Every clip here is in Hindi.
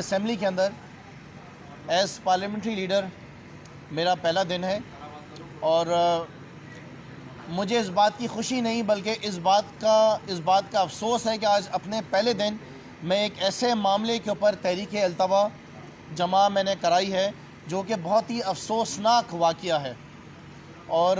असम्बली के अंदर एज़ पार्लियामेंट्री लीडर मेरा पहला दिन है और मुझे इस बात की खुशी नहीं बल्कि इस बात का अफसोस है कि आज अपने पहले दिन मैं एक ऐसे मामले के ऊपर तहरीक अल्तवा जमा मैंने कराई है जो कि बहुत ही अफसोसनाक वाक़या है। और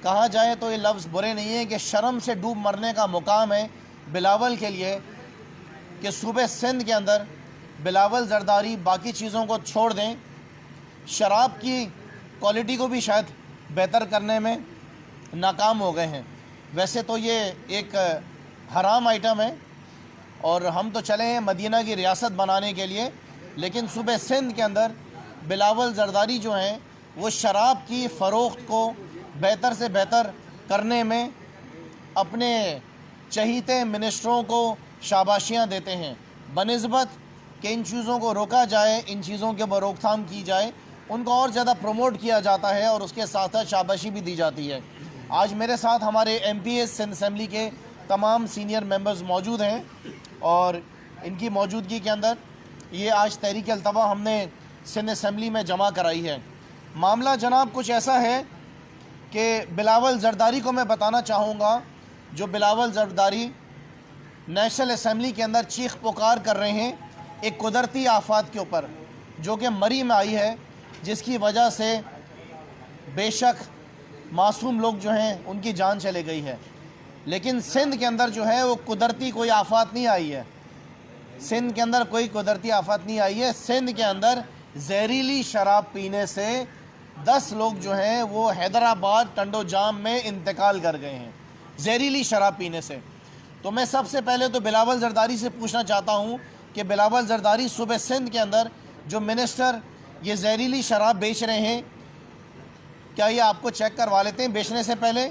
कहा जाए तो ये लफ्ज़ बुरे नहीं है कि शर्म से डूब मरने का मुकाम है बिलावल के लिए कि सूबे सिंध के अंदर बिलावल ज़रदारी बाकी चीज़ों को छोड़ दें, शराब की क्वालिटी को भी शायद बेहतर करने में नाकाम हो गए हैं। वैसे तो ये एक हराम आइटम है और हम तो चले हैं मदीना की रियासत बनाने के लिए, लेकिन सूबे सिंध के अंदर बिलावल ज़रदारी जो हैं वो शराब की फ़रोख्त को बेहतर से बेहतर करने में अपने चहीते मिनिस्टरों को शाबाशियाँ देते हैं। बनिस्बत कि इन चीज़ों को रोका जाए, इन चीज़ों के ऊपर रोकथाम की जाए, उनको और ज़्यादा प्रमोट किया जाता है और उसके साथ साथ शाबाशी भी दी जाती है। आज मेरे साथ हमारे MPs सिंध असम्बली के तमाम सीनियर मेंबर्स मौजूद हैं और इनकी मौजूदगी के अंदर ये आज तहरीक अल्तवा हमने सिंध असम्बली में जमा कराई है। मामला जनाब कुछ ऐसा है कि बिलावल ज़रदारी को मैं बताना चाहूँगा, जो बिलावल ज़रदारी नेशनल असम्बली के अंदर चीख पुकार कर रहे हैं एक कुदरती आफात के ऊपर जो कि मरी में आई है, जिसकी वजह से बेशक मासूम लोग जो हैं उनकी जान चले गई है। लेकिन सिंध के अंदर जो है वो कुदरती कोई आफत नहीं आई है। सिंध के अंदर कोई कुदरती आफत नहीं आई है। सिंध के अंदर जहरीली शराब पीने से 10 लोग जो हैं वो हैदराबाद टंडो जाम में इंतकाल कर गए हैं जहरीली शराब पीने से। तो मैं सबसे पहले तो बिलावल ज़रदारी से पूछना चाहता हूँ कि बिलावल ज़रदारी सूबे सिंध के अंदर जो मिनिस्टर ये जहरीली शराब बेच रहे हैं, क्या ये आपको चेक करवा लेते हैं बेचने से पहले?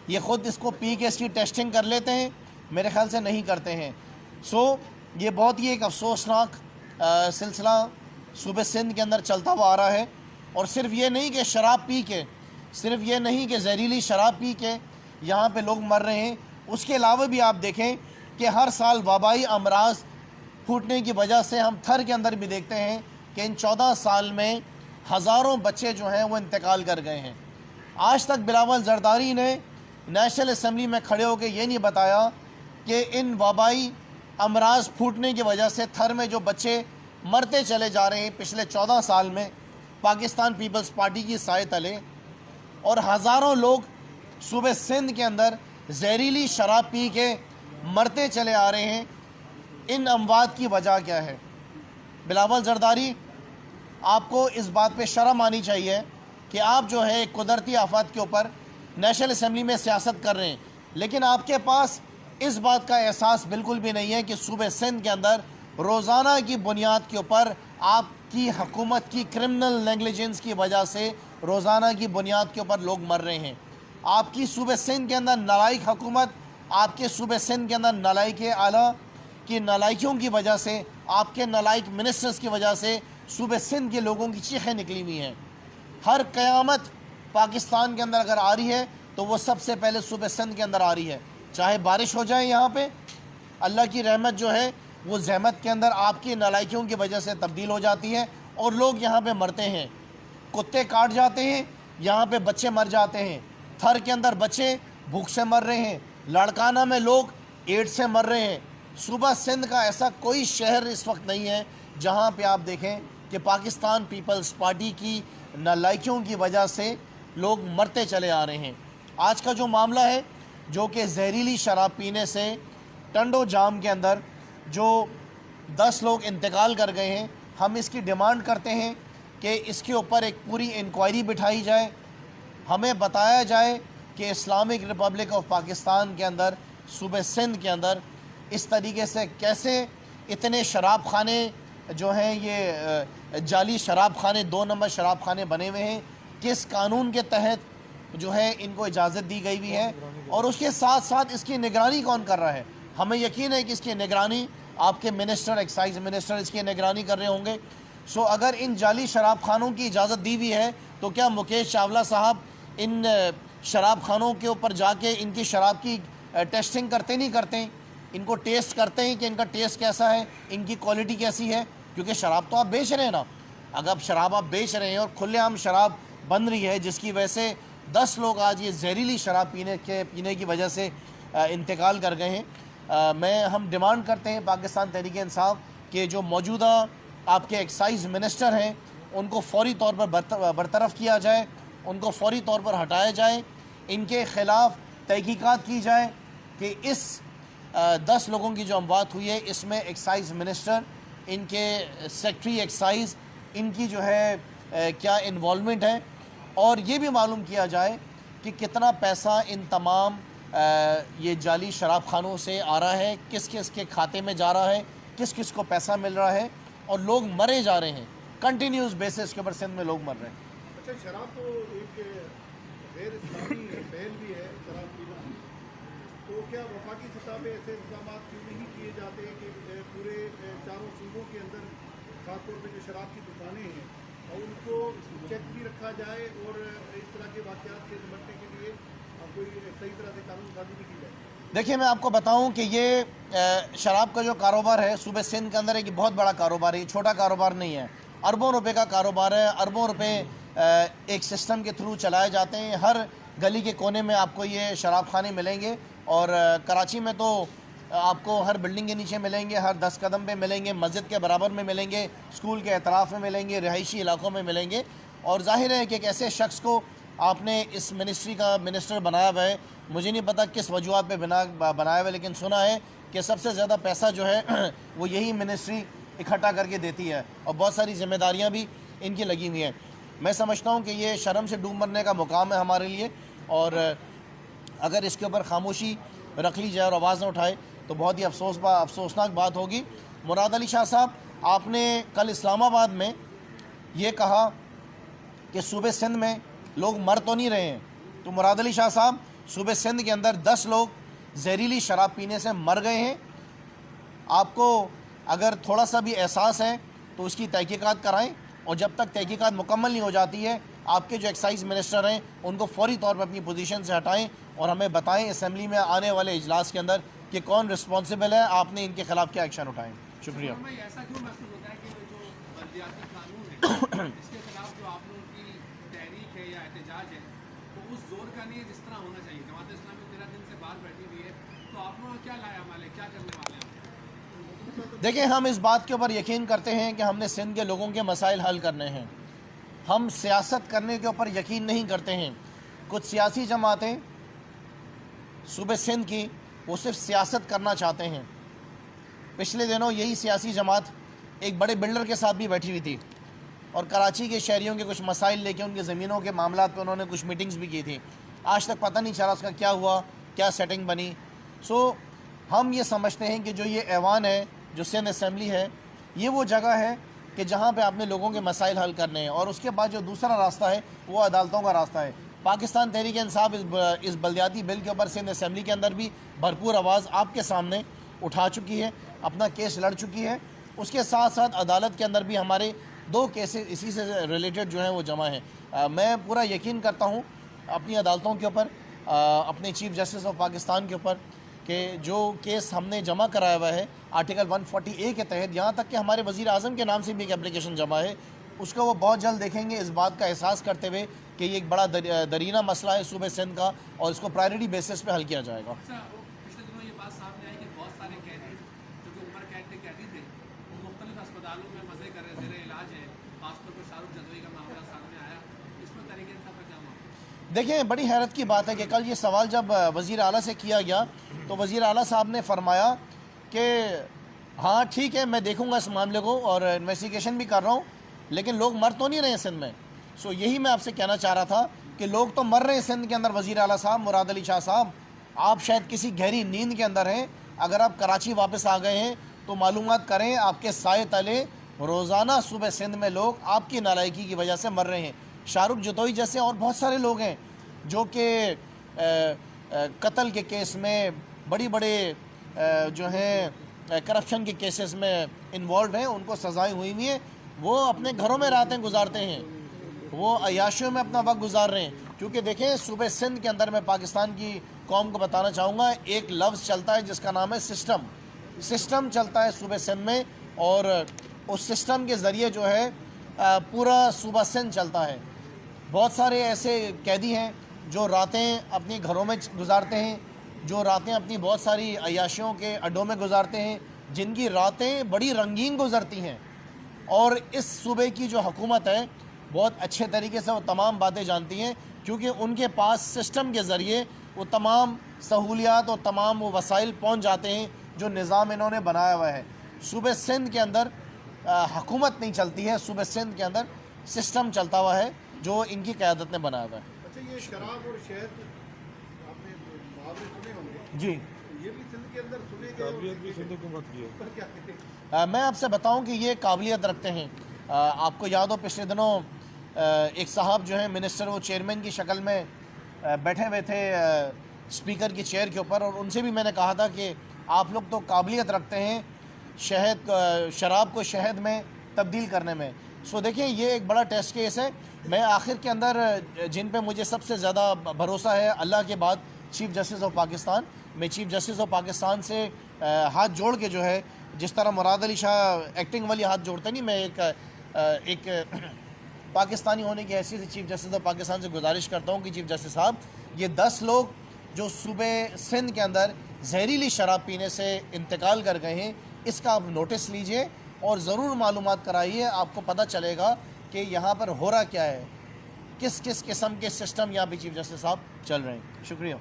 ये ख़ुद इसको पी के इसकी टेस्टिंग कर लेते हैं? मेरे ख़्याल से नहीं करते हैं। ये बहुत ही एक अफसोसनाक सिलसिला सूबे सिंध के अंदर चलता हुआ आ रहा है। और सिर्फ़ ये नहीं कि शराब पी के, सिर्फ़ ये नहीं कि जहरीली शराब पी के यहाँ पे लोग मर रहे हैं, उसके अलावा भी आप देखें कि हर साल वबाई अमराज फूटने की वजह से हम थर के अंदर भी देखते हैं कि इन 14 साल में हज़ारों बच्चे जो हैं वो इंतकाल कर गए हैं। आज तक बिलावल ज़रदारी ने नेशनल असम्बली में खड़े होकर ये नहीं बताया कि इन वबाई अमराज फूटने की वजह से थर में जो बच्चे मरते चले जा रहे हैं पिछले 14 साल में पाकिस्तान पीपल्स पार्टी की साए तले, और हज़ारों लोग सूबे सिंध के अंदर जहरीली शराब पी के मरते चले आ रहे हैं, इन अमवात की वजह क्या है? बिलावल ज़रदारी, आपको इस बात पे शर्म आनी चाहिए कि आप जो है एक कुदरती आफत के ऊपर नेशनल असम्बली में सियासत कर रहे हैं, लेकिन आपके पास इस बात का एहसास बिल्कुल भी नहीं है कि सूबे सिंध के अंदर रोज़ाना की बुनियाद के ऊपर आपकी हुकूमत की क्रिमिनल नेगलिजेंस की वजह से रोज़ाना की बुनियाद के ऊपर लोग मर रहे हैं। आपकी सूबे सिंध के अंदर नालायक हुकूमत, आपके सूबे सिंध के अंदर नालायक आला की नालायकियों की वजह से, आपके नालायक मिनिस्टर्स की वजह से सूबे सिंध के लोगों की चीखें निकली हुई हैं। हर क़यामत पाकिस्तान के अंदर अगर आ रही है तो वो सबसे पहले सूबे सिंध के अंदर आ रही है। चाहे बारिश हो जाए, यहाँ पे अल्लाह की रहमत जो है वो जहमत के अंदर आपकी नालायकियों की वजह से तब्दील हो जाती है और लोग यहाँ पे मरते हैं। कुत्ते काट जाते हैं, यहाँ पे बच्चे मर जाते हैं। थर के अंदर बच्चे भूख से मर रहे हैं, लाड़काना में लोग एड्स से मर रहे हैं। सूबा सिंध का ऐसा कोई शहर इस वक्त नहीं है जहाँ पे आप देखें कि पाकिस्तान पीपल्स पार्टी की नालायकियों की वजह से लोग मरते चले आ रहे हैं। आज का जो मामला है, जो कि जहरीली शराब पीने से टंडो जाम के अंदर जो 10 लोग इंतकाल कर गए हैं, हम इसकी डिमांड करते हैं कि इसके ऊपर एक पूरी इंक्वायरी बिठाई जाए। हमें बताया जाए कि इस्लामिक रिपब्लिक ऑफ पाकिस्तान के अंदर सूबे सिंध के अंदर इस तरीके से कैसे इतने शराब खाने जो हैं, ये जाली शराब खाने, 2 नंबर शराब खाने बने हुए हैं, किस कानून के तहत जो है इनको इजाज़त दी गई हुई है, और उसके साथ साथ इसकी निगरानी कौन कर रहा है? हमें यकीन है कि इसकी निगरानी आपके मिनिस्टर, एक्साइज मिनिस्टर इसकी निगरानी कर रहे होंगे। अगर इन जाली शराब खानों की इजाज़त दी हुई है तो क्या मुकेश चावला साहब इन शराब खानों के ऊपर जाके इनकी शराब की टेस्टिंग करते नहीं करते? इनको टेस्ट करते हैं कि इनका टेस्ट कैसा है, इनकी क्वालिटी कैसी है? क्योंकि शराब तो आप बेच रहे हैं ना। अगर शराब आप बेच रहे हैं और खुलेआम शराब बन रही है, जिसकी वजह से 10 लोग आज ये जहरीली शराब पीने की वजह से इंतकाल कर गए हैं। हम डिमांड करते हैं पाकिस्तान तहरीक इंसाफ के जो मौजूदा आपके एक्साइज मिनिस्टर हैं उनको फौरी तौर पर बरतरफ़ किया जाए, उनको फौरी तौर पर हटाया जाए, इनके ख़िलाफ़ तहकीकात की जाए कि इस 10 लोगों की जो अमवात हुई है इसमें एक्साइज मिनिस्टर, इनके सेक्रेटरी एक्साइज, इनकी जो है क्या इन्वॉल्वमेंट है, और ये भी मालूम किया जाए कि कितना पैसा इन तमाम ये जाली शराब खानों से आ रहा है, किस किस के खाते में जा रहा है, किस किस को पैसा मिल रहा है, और लोग मरे जा रहे हैं कंटिन्यूस बेसिस के ऊपर सिंध में लोग मर रहे हैं। अच्छा, शराब तो एक गैर इस्लामी पहल भी है शराब पीना, तो क्या वफाकी सतह पे ऐसे इंतजाम क्यों नहीं किए जाते कि पूरे चारों सूबों के अंदर खासतौर पे जो शराब की दुकानें हैं और उनको चेक भी रखा जाए और इस तरह के वाक़यात से निपटने के लिए कोई सही तरह से कानून साजी भी की जाए? देखिए, मैं आपको बताऊं कि ये शराब का जो कारोबार है सूबे सिंध के अंदर एक बहुत बड़ा कारोबार है, ये छोटा कारोबार नहीं है। अरबों रुपए का कारोबार है, अरबों रुपए एक सिस्टम के थ्रू चलाए जाते हैं। हर गली के कोने में आपको ये शराब खाने मिलेंगे, और कराची में तो आपको हर बिल्डिंग के नीचे मिलेंगे, हर 10 कदम पे मिलेंगे, मस्जिद के बराबर में मिलेंगे, स्कूल के अतराफ़ में मिलेंगे, रिहायशी इलाकों में मिलेंगे। और जाहिर है कि एक ऐसे शख्स को आपने इस मिनिस्ट्री का मिनिस्टर बनाया हुआ है, मुझे नहीं पता किस वजूहत पे बनाया हुआ है, लेकिन सुना है कि सबसे ज़्यादा पैसा जो है वो यही मिनिस्ट्री इकट्ठा करके देती है, और बहुत सारी जिम्मेदारियां भी इनकी लगी हुई हैं। मैं समझता हूं कि ये शर्म से डूब मरने का मुकाम है हमारे लिए, और अगर इसके ऊपर खामोशी रख ली जाए और आवाज़ न उठाए तो बहुत ही अफसोसनाक बात होगी। मुराद अली शाह साहब, आपने कल इस्लामाबाद में ये कहा कि सूबे सिंध में लोग मर तो नहीं रहे हैं, तो मुराद अली शाह साहब, सूबे सिंध के अंदर 10 लोग जहरीली शराब पीने से मर गए हैं। आपको अगर थोड़ा सा भी एहसास है तो उसकी तहकीकात कराएं, और जब तक तहकीकात मुकम्मल नहीं हो जाती है आपके जो एक्साइज मिनिस्टर हैं उनको फौरी तौर पर अपनी पोजीशन से हटाएं और हमें बताएं असेंबली में आने वाले इजलास के अंदर कि कौन रिस्पॉन्सिबल है, आपने इनके खिलाफ क्या एक्शन उठाएं। शुक्रिया। ऐसा क्यों महसूस होता है कि जो बल्दियाती कानून है इसके खिलाफ जो आप लोगों की तहरीक है या एहतजाज है तो उस जोर का नहीं है जिस तरह होना चाहिए? जमात इस्लामी 13 दिन से बाहर बैठी हुई है, तो आप लोग क्या लाया वाले, क्या करने वाले हैं? देखिए, हम इस बात के ऊपर यकीन करते हैं कि हमने सिंध के लोगों के मसाइल हल करने हैं। हम सियासत करने के ऊपर यकीन नहीं करते हैं। कुछ सियासी जमातें सूबे सिंध की वो सिर्फ सियासत करना चाहते हैं। पिछले दिनों यही सियासी जमात एक बड़े बिल्डर के साथ भी बैठी हुई थी और कराची के शहरियों के कुछ मसाइल लेके उनके ज़मीनों के मामलात पे उन्होंने कुछ मीटिंग्स भी की थी। आज तक पता नहीं चला उसका क्या हुआ, क्या सेटिंग बनी। हम ये समझते हैं कि जो ये ऐवान है, जो सिंध असम्बली है, ये वो जगह है कि जहाँ पे आपने लोगों के मसाइल हल करने हैं, और उसके बाद जो दूसरा रास्ता है वो अदालतों का रास्ता है। पाकिस्तान तहरीक इंसाफ इस बल्दियाती बिल के ऊपर सिंध असम्बली के अंदर भी भरपूर आवाज़ आपके सामने उठा चुकी है, अपना केस लड़ चुकी है। उसके साथ साथ अदालत के अंदर भी हमारे 2 केसेस इसी से रिलेटेड जो हैं वो जमा हैं। मैं पूरा यकीन करता हूँ अपनी अदालतों के ऊपर, अपने चीफ जस्टिस ऑफ पाकिस्तान के ऊपर, कि जो केस हमने जमा कराया हुआ है आर्टिकल 140A के तहत, यहाँ तक कि हमारे वज़ीर आज़म के नाम से भी एक एप्लीकेशन जमा है, उसको वो बहुत जल्द देखेंगे, इस बात का एहसास करते हुए कि ये एक बड़ा दरीना मसला है सूबे सिंध का और इसको प्रायोरिटी बेसिस पे हल किया जाएगा। पिछले दिनों ये बात सामने आई कि बहुत सारे कैदी जो कि उम्र कैद के कैदी थे वो मुख्तलिफ अस्पतालों में मज़े कर रहे थे, इलाज है, खासतौर पर शाहरुख जदोई का मामला सामने आया, इसमें तरीके से क्या हुआ? देखिए, बड़ी हैरत की बात है कि कल ये सवाल जब वज़ीर आला से किया गया तो वज़ीर आला साहब ने फरमाया कि हाँ ठीक है, मैं देखूँगा इस मामले को और इन्वेस्टिगेशन भी कर रहा हूँ, लेकिन लोग मर तो नहीं रहे हैं सिंध में। यही मैं आपसे कहना चाह रहा था कि लोग तो मर रहे हैं सिंध के अंदर। वज़ीर आला साहब, मुराद अली शाह साहब, आप शायद किसी गहरी नींद के अंदर हैं। अगर आप कराची वापस आ गए हैं तो मालूमात करें, आपके साए तले रोज़ाना सुबह सिंध में लोग आपकी नालायकी की वजह से मर रहे हैं। शाहरुख जदोई जैसे और बहुत सारे लोग हैं जो कि कत्ल के केस में, बड़ी बड़े जो हैं करप्शन के केसेस में इन्वॉल्व हैं, उनको सज़ाएँ हुई हुई हैं। वो अपने घरों में रातें गुजारते हैं, वो अयाशियों में अपना वक्त गुजार रहे हैं। क्योंकि देखें, सूबे सिंध के अंदर मैं पाकिस्तान की कौम को बताना चाहूँगा, एक लफ्ज़ चलता है जिसका नाम है सिस्टम। सिस्टम चलता है सूबे सिंध में, और उस सिस्टम के ज़रिए जो है पूरा सूबा सिंध चलता है। बहुत सारे ऐसे कैदी हैं जो रातें अपने घरों में गुजारते हैं, जो रातें अपनी बहुत सारी अय्याशियों के अड्डों में गुजारते हैं, जिनकी रातें बड़ी रंगीन गुजरती हैं। और इस सूबे की जो हुकूमत है बहुत अच्छे तरीके से वो तमाम बातें जानती हैं, क्योंकि उनके पास सिस्टम के ज़रिए वो तमाम सहूलियात और तमाम वो वसाइल पहुँच जाते हैं जो निज़ाम इन्होंने बनाया हुआ है। सूबे सिंध के अंदर हुकूमत नहीं चलती है, सूबे सिंध के अंदर सिस्टम चलता हुआ है जो इनकी क़यादत ने बनाया हुआ है। अच्छा, ये शराब और शहद आपने मुहावरे सुने होंगे जी, ये भी सिंध के अंदर सुने गए काबिलियत भी सिंध हुकूमत की है। पर क्या कहते हैं? मैं आपसे बताऊं कि ये काबिलियत रखते हैं। आपको याद हो पिछले दिनों एक साहब जो हैं मिनिस्टर, वो चेयरमैन की शक्ल में बैठे हुए थे स्पीकर की चेयर के ऊपर, और उनसे भी मैंने कहा था कि आप लोग तो काबिलियत रखते हैं शराब को शहद में तब्दील करने में। सो देखिए, ये एक बड़ा टेस्ट केस है। मैं आखिर के अंदर जिन पे मुझे सबसे ज़्यादा भरोसा है अल्लाह के बाद, चीफ़ जस्टिस ऑफ पाकिस्तान, मैं चीफ़ जस्टिस ऑफ पाकिस्तान से हाथ जोड़ के जो है, जिस तरह मुराद अली शाह एक्टिंग वाली हाथ जोड़ते नहीं, मैं एक पाकिस्तानी होने की हैसियत से चीफ़ जस्टिस ऑफ पाकिस्तान से गुजारिश करता हूँ कि चीफ़ जस्टिस साहब, ये 10 लोग जो सूबे सिंध के अंदर जहरीली शराब पीने से इंतकाल कर गए हैं, इसका आप नोटिस लीजिए और ज़रूर मालूमात कराइए। आपको पता चलेगा कि यहाँ पर हो रहा क्या है, किस किस किस्म के सिस्टम यहाँ पे चीफ़ जस्टिस साहब चल रहे हैं। शुक्रिया।